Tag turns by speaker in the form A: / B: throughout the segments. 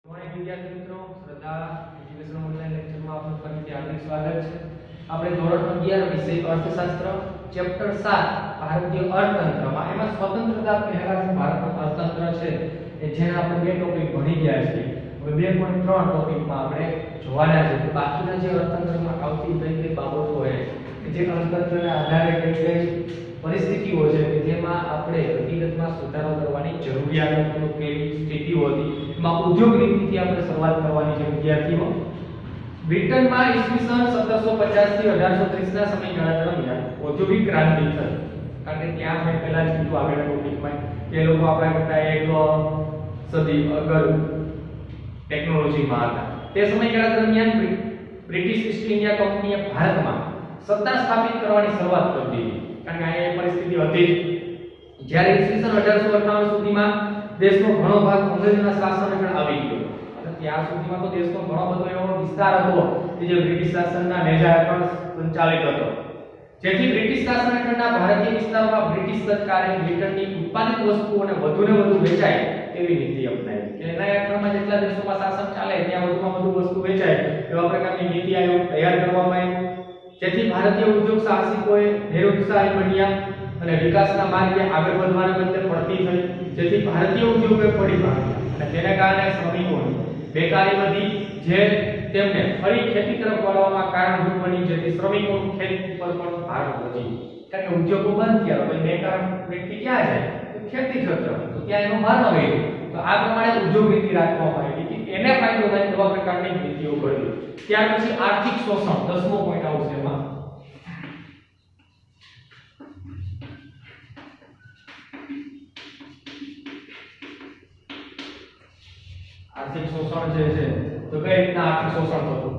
A: Morning વિદ્યાર્થી મિત્રો, શ્રદ્ધા એજ્યુકેશન ઓનલાઈન લેક્ચરમાં આપનું ફરીથી હાર્દિક સ્વાગત છે. આપણે ધોરણ 11 વિષય અર્થશાસ્ત્ર ચેપ્ટર 7 ભારતીય અર્થતંત્રમાં એમાં સ્વતંત્રતા પહેલા ભારતનું અર્થતંત્ર છે એ જેના આપણે બે ટોપિક ભણી ગયા છીએ. હવે 2.3 ટોપિકમાં આપણે જોવાના છે કે બાકીના જે અર્થતંત્રમાં આવતી કઈ કઈ બાબતો હોય કે જે અર્થતંત્રના આધારે કઈ કઈ પરિસ્થિતિઓ છે કે જેમાં આપણે હકીકતમાં સુધારો કરવાની જરૂરિયાત કેવી સ્થિતિઓ હતી. એમાં ઉદ્યોગ નીતિથી આપણે શરૂઆત કરવાની છે વિદ્યાર્થીઓ. બ્રિટનમાં ઈસવીસન 1750 થી 1830 ના સમયગાળા દરમિયાન ઔદ્યોગિક ક્રાંતિ થઈ. કારણ કે ત્યાં મેં પહેલા જ કીધું આગળના ટોપિકમાં કે લોકો આપણા કરતા એક સદી આગળ ટેકનોલોજીમાં હતા. તે સમયગાળા દરમિયાન બ્રિટિશ ઈસ્ટ ઇન્ડિયા કંપનીએ ભારતમાં સત્તા સ્થાપિત કરવાની શરૂઆત કરી દીધી. કારણ કે આ પરિસ્થિતિ હતી જ્યારે ઈસવીસન 1858 સુધીમાં દેશનો ઘણો ભાગ અંગ્રેજોના શાસન હેઠળ આવી ગયો અને ત્યાં સુધીમાં તો દેશનો ઘણો બધો એવો વિસ્તાર હતો કે જે બ્રિટિશ શાસનના નેજા હેઠળ સંચાલિત હતો. જેથી બ્રિટિશ શાસન હેઠળના ભારતીય વિસ્તારોમાં બ્રિટિશ સરકારે બ્રિટનની ઉત્પાદિત વસ્તુઓને વધુને વધુ વેચાય એવી નીતિ અપનાવી કે એના હેઠળમાં જેટલા દેશોમાં શાસન ચાલે ત્યાં વધુમાં વધુ વસ્તુ વેચાય એવા પ્રકારની નીતિ આયોગ તૈયાર કરવામાં આવી. જેથી ભારતીય ઉદ્યોગ સાહસિકોએ બેરોજગારી બન્યા અને વિકાસના માર્ગે આગળ વધવાને બદલે પડતી થઈ. જેથી ભારતીય ઉદ્યોગો પડી ભાગ્યા અને તેના કારણે શ્રમિકોની બેકારી વધી જે તેમને ફરી ખેતી તરફ વળવામાં કારણભૂત બની. જેથી શ્રમિકોનું ખેતી પર પણ ભાર વધી કારણ કે ઉદ્યોગો બંધ થયા એટલે બેકાર વ્યક્તિ ક્યાં જાય તો ખેતી ક્ષેત્ર તો ત્યાં એનો ભાર ન રહ્યો. તો આ પ્રમાણે ઉદ્યોગ નીતિ રાખવામાં આવી કે એને ફાયદો થાય એવા પ્રકારની નીતિઓ ઘડી. ત્યાર પછી આર્થિક શોષણ 10મો પોઈન્ટ આવશે એમાં. આર્થિક શોષણ જે છે તો કઈ રીતના આર્થિક શોષણ થતું.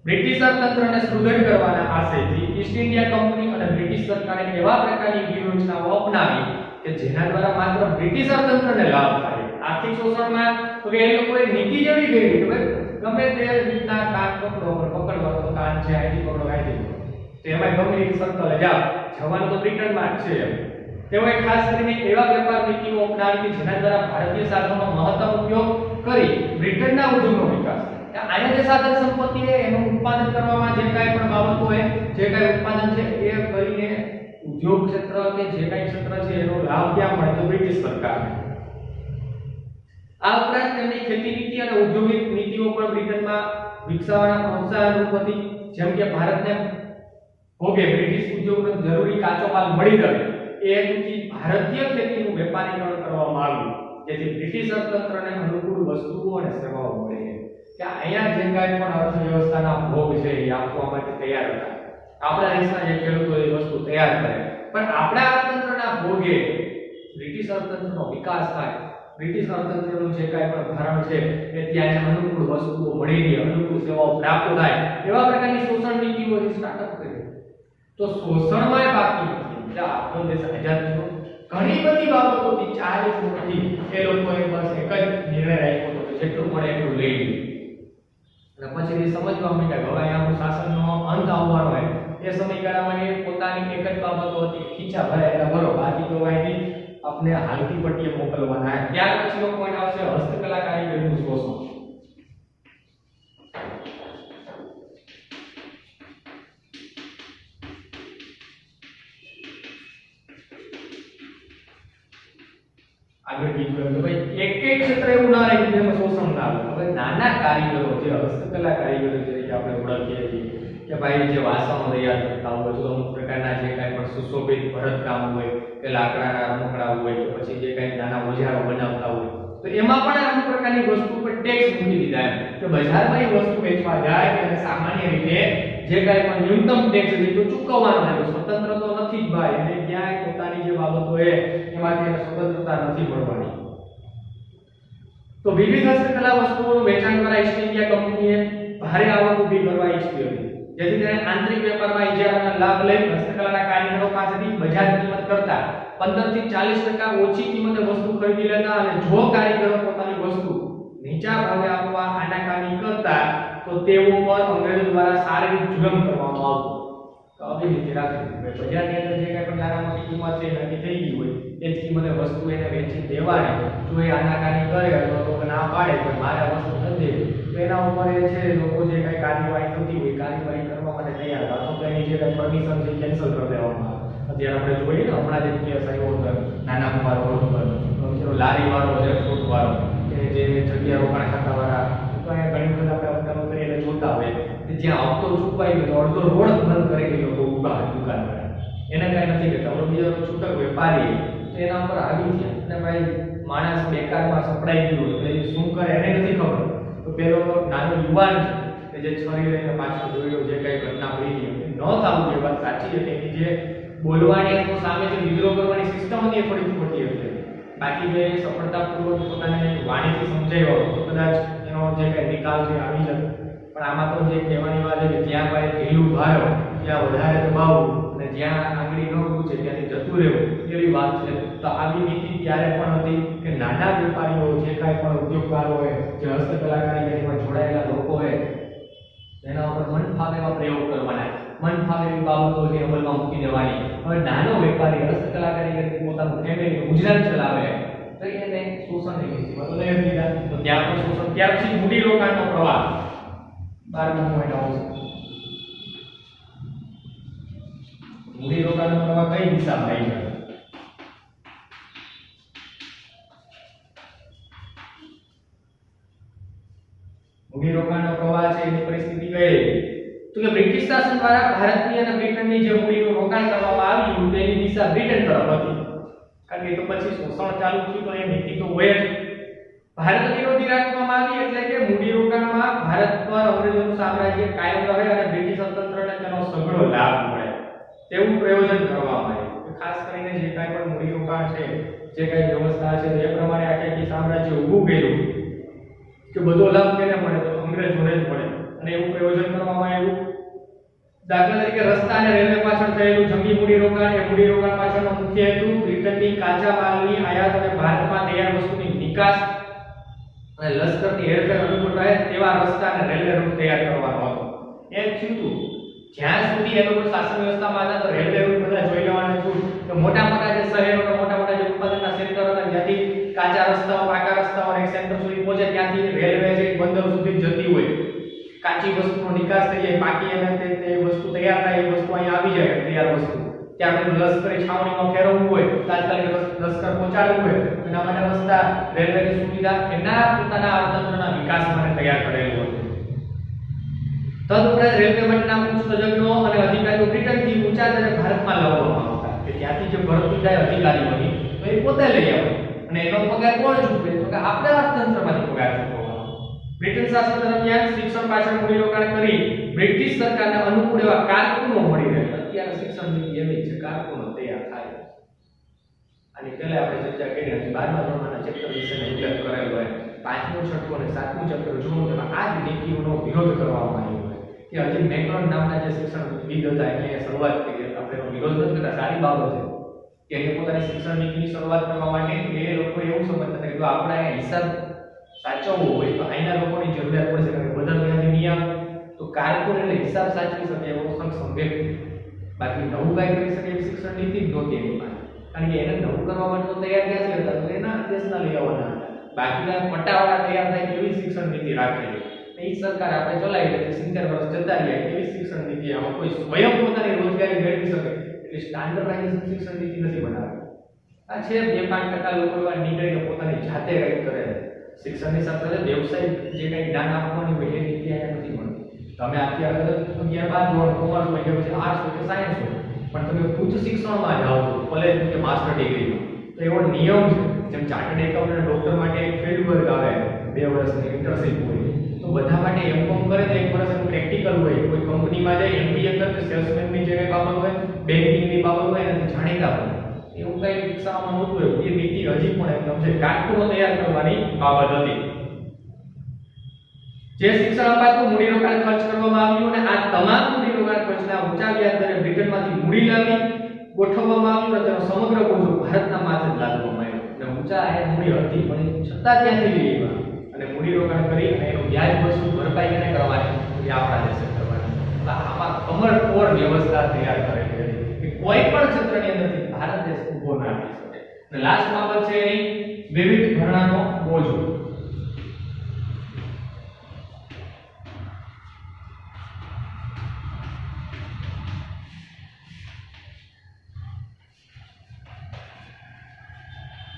A: બ્રિટિશ અર્થતંત્રને સુદૃઢ કરવાના આશયથી ઈસ્ટ ઇન્ડિયા કંપની અને બ્રિટિશ સરકારે એવા પ્રકારની વ્યૂહરચનાઓ અપનાવી કે જેના દ્વારા માત્ર બ્રિટિશ અર્થતંત્રને લાભ થાય. આર્થિક શોષણમાં તો કે એ લોકોએ નીતિ જેવી કરી કે ભાઈ ગમે તે રીતના કાન પકડો પર પકડવાનો તો કાન છે આઈડી પકડો આઈડી તો એમાં ગમે એક સર્કલ જાવ જવાનું તો બ્રિટનમાં જ છે. તેઓએ ખાસ કરીને એવા વેપાર નીતિઓ અપનાવી કે જેના દ્વારા ભારતીય સાધનોનો મહત્તમ ઉપયોગ કરી બ્રિટનના ઉદ્યોગનો વિકાસ થાય. આયા જે સાધન સંપત્તિ છે એનું ઉત્પાદન કરવામાં જે કાંઈ પણ બાબતો હોય જે કાંઈ ઉત્પાદન છે એ કરીને ઉદ્યોગ ક્ષેત્ર કે જે કાંઈ ક્ષેત્ર છે એનો લાભ ક્યાં મળે તો બ્રિટિશ સરકારને. આ ઉપરાંત તેમની ખેતી નીતિ અને ઔદ્યોગિક નીતિઓ પણ બ્રિટનમાં વિકસાવવાના પ્રોત્સાહન રૂપ હતી. જેમ કે ભારતને ભોગે બ્રિટિશ ઉદ્યોગનો જરૂરી કાચો માલ મળી રહે એ હેતુથી ભારતીય ખેતીનું વેપારીકરણ કરવામાં આવ્યું. જેથી બ્રિટિશ અર્થતંત્રને અનુકૂળ વસ્તુઓ અને સેવાઓ મળી કે અહીંયા જે કાંઈ પણ અર્થવ્યવસ્થાના ભોગ છે એ આપવા માટે તૈયાર હતા. આપણા દેશના જે ખેડૂતો એ વસ્તુ તૈયાર કરે પણ આપણા અર્થતંત્રના ભોગે બ્રિટિશ અર્થતંત્રનો વિકાસ થાય. બ્રિટિશ અર્થતંત્રનું જે કાંઈ પણ ભારણ છે એ ત્યાં અનુકૂળ વસ્તુઓ મળી રહે અનુકૂળ સેવાઓ પ્રાપ્ત થાય એવા પ્રકારની શોષણ નીતિઓ સ્ટાર્ટઅપ કરી. તો શોષણમાં બાકી નથી. આપણો દેશ આઝાદ થયો ઘણી બધી બાબતોથી ચાલી નથી એ લોકોએ બસ એક જ નિર્ણય રાખ્યો હતો કે જેટલું મળે એટલું લઈ લીધું. અને પછી એ સમજવા માંડ્યા કે હવે આપણું શાસનનો અંત આવવાનો હોય એ સમયગાળામાં એ પોતાની એક જ બાબતો હતી ખીચા ભરાય એટલે ભરો બાકી તો વાયદી આપણે હાલતી પટ્ટીએ મોકલવાના. ત્યાર પછીનો પોઈન્ટ આવશે હસ્તકલા કારીગરીનું શોષણ. આગળ કીધું કે ભાઈ એક એક ક્ષેત્ર એવું ના રહે કે જેમાં શોષણ ના આવે. હવે નાના કારીગરો જે હસ્તકલા કારીગરો તરીકે આપણે ઓળખીએ છીએ કે ભાઈ જે વાસણો તૈયાર કરતા હોય તો અમુક પ્રકારના જે કાંઈ પણ સુશોભિત ભરતકામ હોય કે લાકડાના રમકડા હોય કે પછી જે કાંઈ નાના ઓજારો બનાવતા હોય તો એમાં પણ અમુક પ્રકારની વસ્તુ પર ટેક્સ મૂકી દીધા એમ કે બજારમાં એ વસ્તુ વેચવા જાય કે સામાન્ય રીતે જે કાંઈ પણ ન્યૂનતમ ટેક્સ છે તો ચૂકવવાનો હોય. સ્વતંત્ર તો નથી જ ભાઈ એને ક્યાંય પોતાની જે બાબતો છે એમાંથી એને સ્વતંત્રતા નથી મળવાની. તો વિવિધ હસ્તકલા વસ્તુઓનું વેચાણ દ્વારા ઈસ્ટ ઇન્ડિયા કંપનીએ ભારે આવક ઊભી કરવા ઈચ્છી હતી. જેથી તેણે આંતરિક વેપારમાં ઇજારાના લાભ લઈ હસ્તકલાના કારીગરો પાસેથી બજાર કિંમત કરતા 15 થી 40% ઓછી કિંમતે વસ્તુ ખરીદી લેતા અને જો કારીગરો પોતાની વસ્તુ નીચા ભાવે આપવા આનાકાની કરતા તો તેઓ પર અંગ્રેજો દ્વારા શારીરિક જુલમ કરવામાં આવતો. તો આવી રીતે રાખવી. બજારની અંદર જે કાંઈ પણ નાના મોટી કિંમત છે નક્કી થઈ ગઈ હોય એ જ કિંમતે વસ્તુ એને વેચી દેવાની. જો એ આનાકાની કરે અથવા તો ના પાડે કે મારે આ વસ્તુ નથી દેવી તો એના ઉપર એ છે લોકો જે કાંઈ કાર્યવાહી થતી હોય કાર્યવાહી કરવા માટે તૈયાર હતા તો એની જે કાંઈ પરમિશન છે કેન્સલ કરી દેવામાં આવે. અત્યારે આપણે જોઈએ ને હમણાં જે કેસ આવ્યો હતો નાના મોટા રોડ પર લારી વાળો છે ફ્રૂટ વાળો કે જે જગ્યા રોકાણ ખાતા વાળા તો અહીંયા ઘણી વખત આપણે અપડાઉન કરીને જોતા હોય કે જ્યાં હપ્તો ચૂકવાઈ ગયો તો અડધો રોડ બંધ કરી લોકો ઊભા દુકાનવાળા એને કાંઈ નથી કરતા. આપણે બીજો છૂટક વેપારી તો એના ઉપર આવી છે અને ભાઈ માણસ બેકારમાં સપડાઈ ગયો એટલે એ શું કરે એને નથી ખબર. તો પેલો નાનો યુવાન છે કે જે છરી લઈને પાછળ જોયો જે કઈ ઘટના બની ન થવું એ વાત સાચી છે કે એની જે બોલવાની અથવા સામે જે વિદ્રોહ કરવાની સિસ્ટમ હતી એ થોડી ખોટી હતી. બાકી જે સફળતાપૂર્વક પોતાને વાણીથી સમજાવ્યો તો કદાચ એનો જે કઈ નિકાલ છે આવી જતો. પણ આમાં તો જે કહેવાની વાત છે કે જ્યાં ભાઈ ઢીલું ભારો ત્યાં વધારે દબાવવું અને જ્યાં આંગળી ન પૂછે ત્યાંથી જતું રહેવું એવી વાત છે. તો આવી નીતિ ત્યારે પણ હતી કે નાના વેપારીઓ જે કાંઈ પણ ઉદ્યોગકારો હોય જે હસ્તકલાકારીમાં જોડાયેલા લોકો હોય એના ઉપર મન ફાવે એવા પ્રયોગ કરવાના, મન ફાવે એવી બાબતોને અમલમાં મૂકી દેવાની. હવે નાનો વેપારી હસ્તકલાકારી કરી પોતાનું ફેમિલી ગુજરાન ચલાવે તો એને શોષણની નીતિમાં તો લઈ લીધા. તો ત્યાં પણ શોષણ. ત્યાર પછી મૂડી રોકાણનો પ્રવાહ 12મો પોઈન્ટ આવશે. મૂડી રોકાણનો પ્રવાહ કઈ દિશામાં આવી ગયો? મૂડી રોકાણનો પ્રવાહ છે એની પરિસ્થિતિ કઈ તો કે બ્રિટિશ શાસન દ્વારા ભારતની અને બ્રિટનની જે મૂડીનું રોકાણ કરવામાં આવ્યું તેની દિશા બ્રિટન તરફ હતી. કારણ કે તો પછી શોષણ ચાલુ થયું તો એ નીતિ તો હોય જ. ભારત વિરોધી રાખવામાં આવી એટલે કે મૂડી રોકાણમાં ભારત પર અંગ્રેજોનું સામ્રાજ્ય કાયમ રહે અને બ્રિટિશ તંત્રને તેનો સઘળો લાભ મળે તેવું પ્રયોજન કરવામાં આવ્યું. ખાસ કરીને જે કાંઈ પણ મૂડી રોકાણ છે જે કાંઈ વ્યવસ્થા છે એ પ્રમાણે આખી સામ્રાજ્ય ઊભું કર્યું કે બધો લાભ કેને મળે તો અંગ્રેજોને જ મળે અને એવું પ્રયોજન કરવામાં આવ્યું. દાખલા તરીકે રસ્તા અને રેલવે પાછળ થયેલું જંગી મૂડી રોકાણ એ મૂડી રોકાણ પાછળનો મુખ્ય હેતુ બ્રિટનની કાચા માલની આયાત અને ભારતમાં તૈયાર વસ્તુની નિકાસ અને લશ્કરની હેરફેર અનુકૂળ રહે તેવા રસ્તા અને રેલવે રૂટ તૈયાર કરવાનો હતો. એમ થયું જ્યાં સુધી એ લોકો શાસન વ્યવસ્થામાં હતા તો રેલવે રૂટ બધા જોઈ લેવાના હતું કે મોટા મોટા જે શહેરો મોટા મોટા જે ઉત્પાદનના સેન્ટર હતા ત્યાંથી કાચા રસ્તાઓ પાકા રસ્તાઓ એક સેન્ટર સુધી પહોંચે ત્યાંથી રેલવે છે બંદર સુધી જતી હોય. કાચી વસ્તુનો નિકાસ થઈ જાય પાકી અને તે વસ્તુ તૈયાર થાય એ વસ્તુ અહીં આવી જાય તૈયાર વસ્તુ. ત્યાં પછી લશ્કરી છાવણીમાં ફેરવવું હોય તાત્કાલિક લશ્કર પહોંચાડવું હોય એના માટે રસ્તા રેલવેની સુવિધા એના પોતાના અર્થતંત્રના વિકાસ માટે તૈયાર કરેલું હતું. તદુપરાંત રેલવે માટેના ઉચ્ચ તજજ્ઞો અને અધિકારીઓ બ્રિટનથી ઊંચા દરે ભારતમાં લાવવામાં આવતા કે ત્યાંથી જે ભરતી થાય અધિકારીઓ હતી તો એ પોતે લઈ આવે અને એનો પગાર કોણ ચૂકવે તો કે આપણે અર્થતંત્રમાંથી પગાર ચૂકવવાનો. બ્રિટન શાસન દરમિયાન શિક્ષણ પાછળ મૂડી રોકાણ કરી બ્રિટિશ સરકારને અનુકૂળ એવા કારકુનો મળી રહે. અત્યારે શિક્ષણ નીતિ એવી છે કારકુનો તૈયાર થાય. આની પહેલા આપણે ચર્ચા કરી હતી 12મા ધોરણના ચેપ્ટર વિશે ઉલ્લેખ કરેલો હોય 5મું 6મું અને 7મું ચેપ્ટર જોવું તો આ જ નીતિઓનો વિરોધ કરવામાં આવ્યો હોય કે હજી મેક્રોન નામના જે શિક્ષણવિદ હતા એને શરૂઆત કરી આપણે એનો વિરોધ નથી કરતા સારી બાબત છે કે એને પોતાની શિક્ષણ નીતિની શરૂઆત કરવા માટે એ લોકો એવું સમજતા હતા કે જો આપણે આ હિસાબ સાચવવો હોય તો અહીંના લોકોની જરૂરિયાત પડશે કારણ કે બધા ત્યાંથી નિયમ તો કારકુન એટલે હિસાબ સાચવી શકે એવો સક્ષમ વ્યક્તિ બાકી નવું કાંઈ કરી શકે એવી શિક્ષણ નીતિ જ નહોતી એની પાસે. કારણ કે એને નવું કરવા માટે તો તૈયાર ક્યાંથી હતા તો એના દેશના લઈ આવવાના હતા. બાકીના પટ્ટાવાળા તૈયાર થાય એવી શિક્ષણ નીતિ રાખેલી. એ સરકાર આપણે ચલાવી લે 70 વર્ષ જતા રહ્યા એવી શિક્ષણ નીતિ આમાં કોઈ સ્વયં પોતાની રોજગારી મેળવી શકે એટલે સ્ટાન્ડર્ડાઇઝેશન શિક્ષણ નીતિ નથી બનાવી. આ છે 2-5% લોકો એવા નીકળીને પોતાની જાતે કંઈક કરે. શિક્ષણની સાથે વ્યવસાયિક જે કંઈ જ્ઞાન આપવાનું હોય એ નીતિ અહીંયા નથી મળતી. તમે અત્યારે 11-12 ધોરણ કોમર્સ હોય કે પછી આર્ટ્સ હોય કે સાયન્સ હોય પણ તમે ઉચ્ચ શિક્ષણમાં જાઓ છો કોલેજ કે માસ્ટર ડિગ્રીમાં તો એવો નિયમ છે જેમ ચાર્ટર્ડ એકાઉન્ટ અને ડોક્ટર માટે એક ફિલ્ડ વર્ક આવે 2 વર્ષની ઇન્ટર્નશિપ હોય તો બધા માટે એમકોમ કરે તો 1 વર્ષનું પ્રેક્ટિકલ હોય. કોઈ કંપનીમાં જાય એમબીએ કરે તો સેલ્સમેનની જે કંઈ બાબત હોય બેંકિંગની બાબત હોય એનાથી જાણીતા હોય એવું કંઈ વિકસાવવામાં નહોતું. એ નીતિ હજી પણ એકદમ છે કારકુનો તૈયાર કરવાની બાબત હતી. જે શિક્ષણ અપાતું મૂડી રોકાણ ખર્ચ કરવામાં આવ્યું અને આ તમામ મૂડી રોકાણ ખર્ચના ઊંચા વ્યાજ દરે બ્રિટનમાંથી મૂડી લાવી ગોઠવવામાં આવ્યું અને તેનો સમગ્ર બોજો ભારતના માથે જ લાદવામાં આવ્યો. અને ઊંચા આયાત મૂડી હતી પણ છતાં ત્યાંથી લઈ આવ્યા અને મૂડી રોકાણ કરી અને એનું વ્યાજ વસૂલ ભરપાઈ એને કરવાની એ આપણા દેશે કરવાની. આમાં કમર ફોર વ્યવસ્થા તૈયાર કરેલી હતી કે કોઈ પણ ક્ષેત્રની અંદરથી ભારત દેશ ઊભો ના થઈ શકે. અને લાસ્ટ બાબત છે એની વિવિધ ભરણાનો બોજો.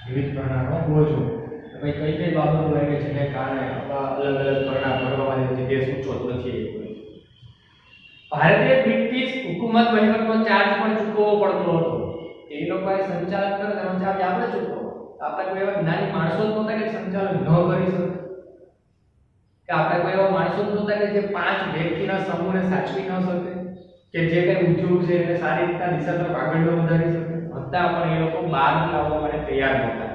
A: વિવિધ ભરણાનો બોજો ભાઈ કઈ બાબતો લાગે છે ને કારણે આવા અલગ અલગ ભરણા ભરવામાં જે દેશ ઊંચો નથી. ભારતીય બ્રિટિશ હુકુમત વહીવટનો ચાર્જ પણ ચૂકવવો પડતો હતો. એ લોકોએ સંચાલન કરે તેનો ચાર્જ આપણે ચૂકવવો. આપણે કોઈ એવા જ્ઞાની માણસો જ નહોતા કે સંચાલન ન કરી શકે, કે આપણે કોઈ એવા માણસો જ નહોતા કે જે 5 વ્યક્તિના સમૂહને સાચવી ન શકે, કે જે કઈ ઉદ્યોગ છે એને સારી રીતના દિશા તરફ આગળ ન વધારી શકે. છતાં પણ એ લોકો બહાર લાવવા માટે તૈયાર નહોતા.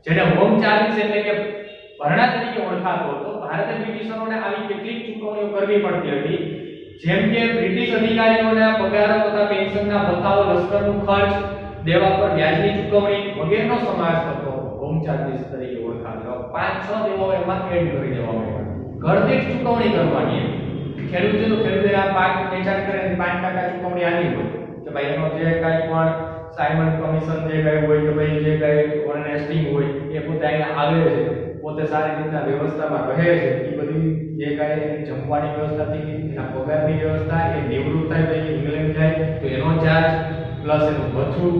A: જેને હોમ ચાર્જીસ એટલે કે ભરણા તરીકે ઓળખાતો હતો. ભારતે બ્રિટિશરોને આવી કેટલીક ચૂકવણીઓ કરવી પડતી હતી, જેમ કે બ્રિટિશ અધિકારીઓના પગારો તથા પેન્શનના ભથ્થાઓ, લશ્કરનું ખર્ચ, દેવા પર વ્યાજની ચૂકવણી વગેરેનો સમાવેશ થતો હોમ ચાર્જીસ તરીકે ઓળખાતો. 5-6 દેવાઓ એમાં એડ કરી દેવામાં આવ્યા. ઘરદીઠ ચૂકવણી કરવાની હતી. ખેડૂત છે તો ખેડૂતે આ પાક વેચાણ કરે 5% ચૂકવણી આની હોય કે ભાઈ એનો જે કાઈ પણ સાયમન કમિશન જે કાઈ હોય કે ભાઈ જે કાઈ ઓનેસ્ટિંગ હોય એ પોતે અહીંયા આવે છે, પોતે સારી રીતના વ્યવસ્થામાં રહે છે. એ બધી જે કાઈ જમવાની વ્યવસ્થાથી એના પગારની વ્યવસ્થા, એ નિવૃત્ત થાય તો ઇંગ્લેન્ડ જાય તો એનો ચાર્જ પ્લસ એનું ભથ્થું,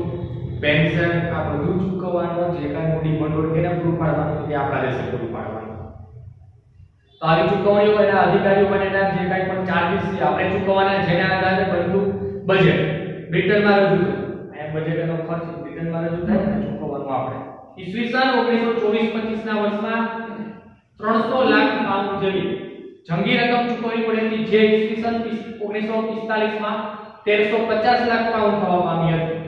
A: પેન્શન, આ બધું ચૂકવવાનું. જે કાઈ મૂડી ભંડોળ કેને પૂરું પાડવાનું કે આપણા દેશે પૂરું પાડવાનું. તો આવી ચૂકવણીઓ એના અધિકારીઓ માટેના જે કાઈ પણ ચાર્જીસ છે આપણે ચૂકવવાના, જેના આધારે બનતું બજેટ બ્રિટનમાં રજૂ થયું. અહીંયા બજેટનો ખર્ચ બ્રિટનમાં રજૂ થાય અને ચૂકવવાનું આપણે. ઈસવીસન 1924-25 ના વર્ષમાં 300 લાખ પાઉન્ડ જેવી જંગી રકમ ચૂકવવી પડી હતી, જે ઈસવીસન 1945 માં 1350 લાખ પાઉન્ડ થવા પામી હતી.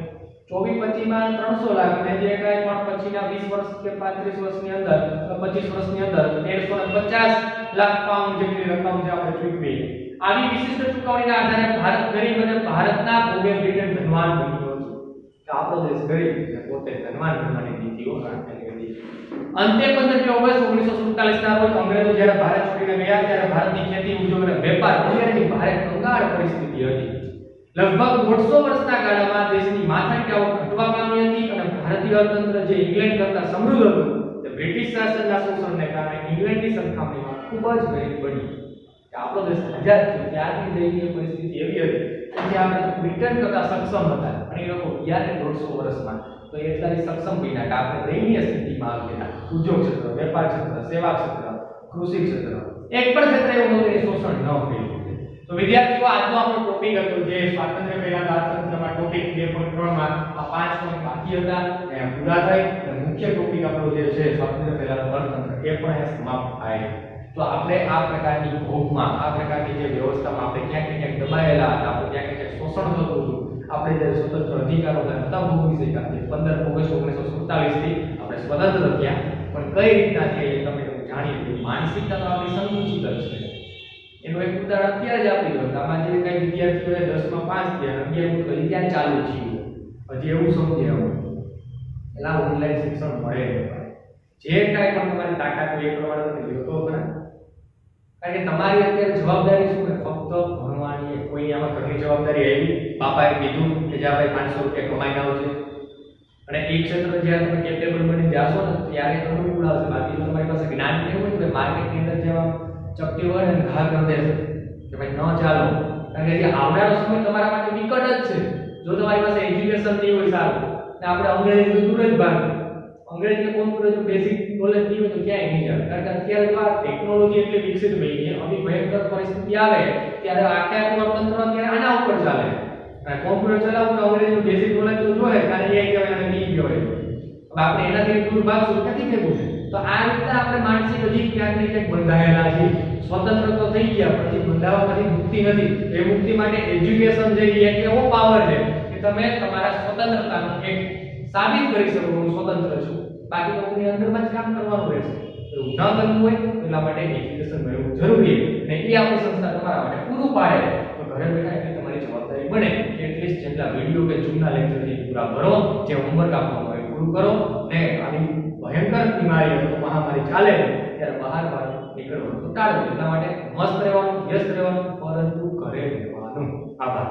A: 24-25 માં 300 લાખ અને જે કાઈ પણ પછીના 20 વર્ષ કે 35 વર્ષની અંદર 25 વર્ષની અંદર 1350 લાખ પાઉન્ડ જેટલી રકમ જે આપણે ચૂકવી. આવી વિશિષ્ટ ચૂકવણીના આધારે ભારત ગરીબ અને ભારતના ભોગે બ્રિટન ધનવાન બન્યું હતું. કે આપણો દેશ ગરીબ છે, પોતે ધનવાન બનવાની નીતિઓ રાખેલી હતી. અંતે 15 ઓગસ્ટ 1947 ના રોજ અંગ્રેજો જ્યારે ભારત છોડીને ગયા ત્યારે ભારતની ખેતી, ઉદ્યોગ અને વેપાર વગેરેની ભારે કંગાળ પરિસ્થિતિ હતી. લગભગ 150 વર્ષના ગાળામાં દેશની માથાદીઠ આવક ઘટવા પામી હતી અને ભારતીય અર્થતંત્ર જે ઇંગ્લેન્ડ કરતા સમૃદ્ધ હતું તે બ્રિટિશ શાસનના શોષણને કારણે ઇંગ્લેન્ડની સરખામણીમાં ખૂબ જ ગરીબ બની. કે આપણો દેશ આઝાદ થયો ત્યારની દયનીય પરિસ્થિતિ એવી હતી કે આપણે બ્રિટન કરતા સક્ષમ હતા અને એ લોકો ગયા 150 વર્ષમાં તો એટલાની સક્ષમ બન્યા કે આપણે દયનીય સ્થિતિમાં આવી ગયા. ઉદ્યોગ ક્ષેત્ર, વેપાર ક્ષેત્ર, સેવા ક્ષેત્ર, કૃષિ ક્ષેત્ર, એક પણ ક્ષેત્ર એવું નહોતું કે શોષણ ન કર્યું. તો વિદ્યાર્થીઓ, આજનો આપણો ટોપિક હતો જે સ્વાતંત્ર્ય પહેલાના અર્થતંત્રમાં ટોપિક 2.3 માં આ 5 પોઈન્ટ બાકી હતા એ પૂરા થઈ અને મુખ્ય ટોપિક આપણો જે છે સ્વાતંત્ર્ય પહેલાનું અર્થતંત્ર એ પણ અહીંયા સમાપ્ત થાય. તો આપણે આ પ્રકારની ભોગમાં, આ પ્રકારની જે વ્યવસ્થામાં આપણે ક્યાંક ને ક્યાંક દબાયેલા હતા, આપણે ક્યાંક ને ક્યાંક શોષણ થતું હતું, આપણે જે સ્વતંત્ર અધિકારો હતા ભોગવી શક્યા. 15 ઓગસ્ટ 1947 થી આપણે સ્વતંત્ર થયા, પણ કઈ રીતના છે એ તમે જાણી લીધું. માનસિકતા તો આપણી સંકુચિત છે. એનું એક ઉદાહરણ અત્યારે જ આપી દઉં. આમાં જે કઈ વિદ્યાર્થીઓએ 10 માં 5 થયા, 11 કરી ત્યાં ચાલુ થયું, હજી એવું સમજે આવું એલા ઓનલાઈન શિક્ષણ મળે જે કાંઈ પણ તમારી તાકાત હોય એ પ્રમાણે તમે લ્યો તો ખરા. કારણ કે તમારી અત્યારે જવાબદારી શું છે? ફક્ત ભણવાની. કોઈ આમાં ઘરની જવાબદારી આવી, બાપાએ કીધું કે જા ભાઈ 500 રૂપિયા કમાઈને આવજે, અને એ ક્ષેત્ર જ્યારે તમે કેપેબલ બની જાશો ને ત્યારે અનુકૂળ આવશે. બાકી તમારી પાસે જ્ઞાન નહીં હોય તો માર્કેટની અંદર જેવા ચપટી હોય ને ઘા કરી દેશે કે ભાઈ ન ચાલો. કારણ કે જે આવનારો સમય તમારા માટે વિકટ જ છે. જો તમારી પાસે એજ્યુકેશન નહીં હોય સારું, ને આપણે અંગ્રેજી તો દૂર જ ભાગીએ. અંગ્રેજી કે કોમ્પ્યુટર જો બેઝિક નોલેજ નહીં હોય તો ક્યાંય નહીં જાય. કારણ કે અત્યારે જો આ ટેકનોલોજી એટલી વિકસિત થઈ ગઈ, આવી ભયંકર પરિસ્થિતિ આવે ત્યારે આખે આખું અર્થતંત્ર અત્યારે આના ઉપર ચાલે. અને કોમ્પ્યુટર ચલાવવું તો અંગ્રેજીનું બેઝિક નોલેજ તો જોઈએ, કારણ કે એ કહેવાય અને નહીં કહેવાય. હવે આપણે એનાથી દૂર ભાગશું ક્યાંથી ભેગું છે? તો આ રીતે આપણે માનસિક હજી ક્યાંક ને ક્યાંક બંધાયેલા છીએ. સ્વતંત્ર તો થઈ ગયા, પછી બંધાવામાંથી મુક્તિ નથી. એ મુક્તિ માટે એજ્યુકેશન જે એક એવો પાવર છે કે તમે તમારા સ્વતંત્રતાનો એક સાબિત કરી શકો હું સ્વતંત્ર છું. બાકી તો તમને અંદરમાં જ કામ કરવાનું રહેશે. એવું ન કરવું હોય એટલા માટે એજ્યુકેશન મેળવવું જરૂરી છે. અને એ આપણી સંસ્થા તમારા માટે પૂરું પાડે તો ઘરે બેઠા એટલી તમારી જવાબદારી બને કે એટલીસ્ટ જેટલા વિડીયો કે જૂના લેક્ચર છે પૂરા કરો, જે હોમવર્ક આપવામાં આવે પૂરું કરો, ને આવી ભયંકર બીમારી અથવા મહામારી ચાલે ત્યારે બહાર નીકળવાનું તો ટાળો. એટલા માટે મસ્ત રહેવાનું, વ્યસ્ત રહેવાનું, પરંતુ ઘરે રહેવાનું. આભાર.